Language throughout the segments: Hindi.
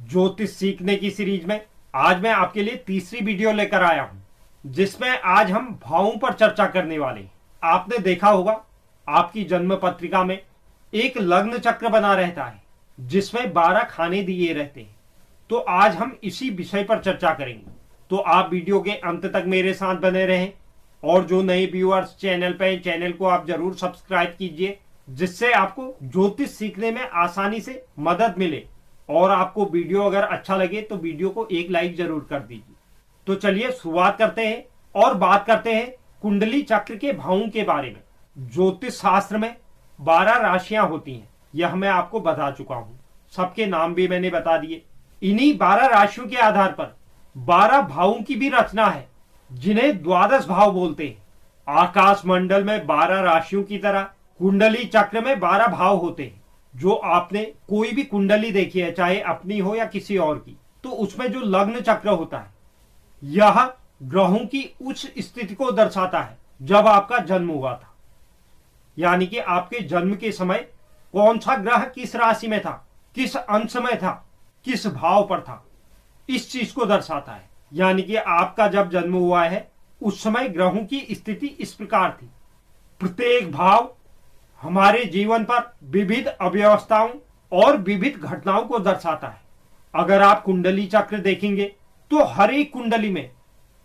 ज्योतिष सीखने की सीरीज में आज मैं आपके लिए तीसरी वीडियो लेकर आया हूं, जिसमें आज हम भावों पर चर्चा करने वाले हैं। आपने देखा होगा आपकी जन्म पत्रिका में एक लग्न चक्र बना रहता है, जिसमें 12 खाने दिए रहते हैं। तो आज हम इसी विषय पर चर्चा करेंगे, तो आप वीडियो के अंत तक मेरे साथ बने रहें। और जो नए व्यूअर्स चैनल पे, चैनल को आप जरूर सब्सक्राइब कीजिए, जिससे आपको ज्योतिष सीखने में आसानी से मदद मिले। और आपको वीडियो अगर अच्छा लगे तो वीडियो को एक लाइक जरूर कर दीजिए। तो चलिए शुरुआत करते हैं और बात करते हैं कुंडली चक्र के भावों के बारे में। ज्योतिष शास्त्र में 12 राशियां होती हैं, यह मैं आपको बता चुका हूं। सबके नाम भी मैंने बता दिए। इन्हीं 12 राशियों के आधार पर 12 भावों की भी रचना है, जिन्हें द्वादश भाव बोलते हैं। आकाश मंडल में 12 राशियों की तरह कुंडली चक्र में 12 भाव होते हैं। जो आपने कोई भी कुंडली देखी है, चाहे अपनी हो या किसी और की, तो उसमें जो लग्न चक्र होता है, यह ग्रहों की उच्च स्थिति को दर्शाता है जब आपका जन्म हुआ था। यानी कि आपके जन्म के समय कौन सा ग्रह किस राशि में था, किस अंश में था, किस भाव पर था, इस चीज को दर्शाता है। यानी कि आपका जब जन्म हुआ है उस समय ग्रहों की स्थिति इस प्रकार थी। प्रत्येक भाव हमारे जीवन पर विविध अव्यवस्थाओं और विविध घटनाओं को दर्शाता है। अगर आप कुंडली चक्र देखेंगे तो हर एक कुंडली में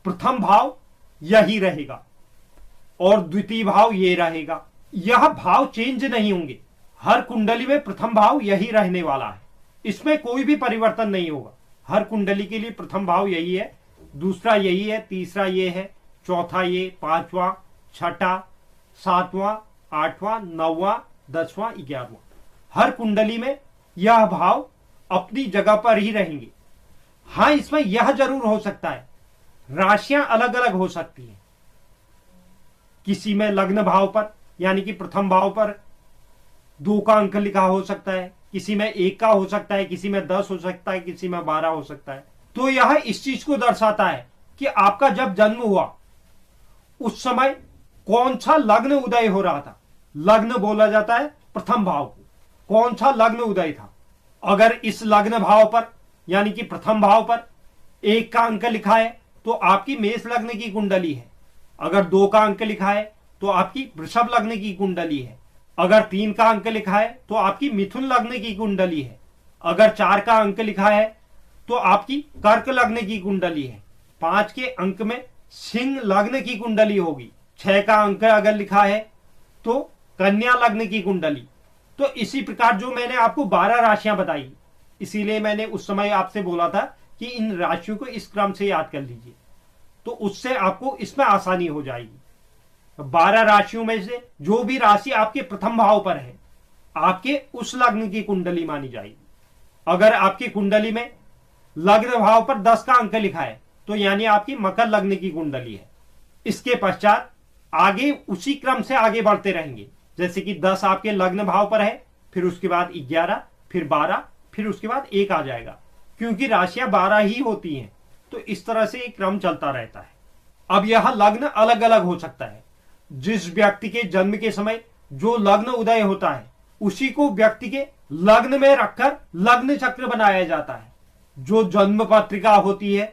प्रथम भाव यही रहेगा और द्वितीय भाव ये रहेगा। यह भाव चेंज नहीं होंगे। हर कुंडली में प्रथम भाव यही रहने वाला है, इसमें कोई भी परिवर्तन नहीं होगा। हर कुंडली के लिए प्रथम भाव यही है, दूसरा यही है, तीसरा ये है, चौथा ये, पांचवा, छठा, सातवां, आठवां, नौवां, 10वां, 11वां। हर कुंडली में यह भाव अपनी जगह पर ही रहेंगे। हाँ, इसमें यह जरूर हो सकता है, राशियां अलग अलग हो सकती हैं। किसी में लग्न भाव पर यानी कि प्रथम भाव पर 2 का अंक लिखा हो सकता है, किसी में 1 का हो सकता है, किसी में 10 हो सकता है, किसी में 12 हो सकता है। तो यह इस चीज को दर्शाता है कि आपका जब जन्म हुआ उस समय कौन सा लग्न उदय हो रहा था। लग्न बोला जाता है प्रथम भाव को। कौन सा लग्न उदय था। अगर इस लग्न भाव पर यानी कि प्रथम भाव पर 1 का अंक लिखा है तो आपकी मेष लग्न की कुंडली है। अगर 2 का अंक लिखा है तो आपकी वृषभ लग्न की कुंडली है। अगर 3 का अंक लिखा है तो आपकी मिथुन लग्न की कुंडली है। अगर 4 का अंक लिखा है तो आपकी कर्क लग्न की कुंडली है। 5 के अंक में सिंह लग्न की कुंडली होगी। 6 का अंक अगर लिखा है तो कन्या लग्न की कुंडली। तो इसी प्रकार जो मैंने आपको 12 राशियां बताई, इसीलिए मैंने उस समय आपसे बोला था कि इन राशियों को इस क्रम से याद कर लीजिए, तो उससे आपको इसमें आसानी हो जाएगी। 12 राशियों में से जो भी राशि आपके प्रथम भाव पर है, आपके उस लग्न की कुंडली मानी जाएगी। अगर आपकी कुंडली में लग्न भाव पर 10 का अंक लिखा है तो यानी आपकी मकर लग्न की कुंडली है। इसके पश्चात आगे उसी क्रम से आगे बढ़ते रहेंगे, जैसे कि 10 आपके लग्न भाव पर है, फिर उसके बाद 11, फिर 12, फिर उसके बाद 1 आ जाएगा, क्योंकि राशियां 12 ही होती हैं। तो इस तरह से एक क्रम चलता रहता है। अब यह लग्न अलग अलग हो सकता है। जिस व्यक्ति के जन्म के समय जो लग्न उदय होता है, उसी को व्यक्ति के लग्न में रखकर लग्न चक्र बनाया जाता है। जो जन्म पत्रिका होती है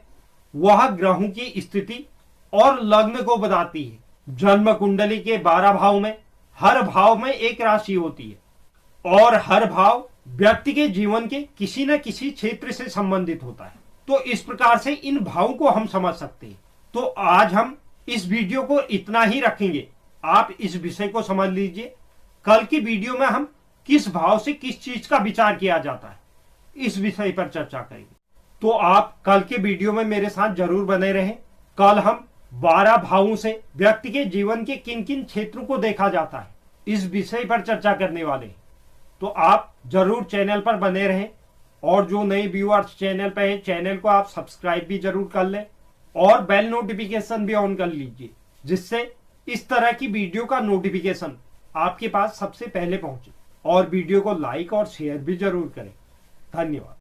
वह ग्रहों की स्थिति और लग्न को बताती है। जन्म कुंडली के 12 भाव में हर भाव में एक राशि होती है और हर भाव व्यक्ति के जीवन के किसी न किसी क्षेत्र से संबंधित होता है। तो इस प्रकार से इन भावों को हम समझ सकते हैं। तो आज हम इस वीडियो को इतना ही रखेंगे। आप इस विषय को समझ लीजिए। कल की वीडियो में हम किस भाव से किस चीज का विचार किया जाता है, इस विषय पर चर्चा करेंगे। तो आप कल के वीडियो में मेरे साथ जरूर बने रहें। कल हम 12 भावों से व्यक्ति के जीवन के किन किन क्षेत्रों को देखा जाता है, इस विषय पर चर्चा करने वाले हैं। तो आप जरूर चैनल पर बने रहें। और जो नए व्यूअर्स चैनल पर हैं, चैनल को आप सब्सक्राइब भी जरूर कर लें और बेल नोटिफिकेशन भी ऑन कर लीजिए, जिससे इस तरह की वीडियो का नोटिफिकेशन आपके पास सबसे पहले पहुंचे। और वीडियो को लाइक और शेयर भी जरूर करें। धन्यवाद।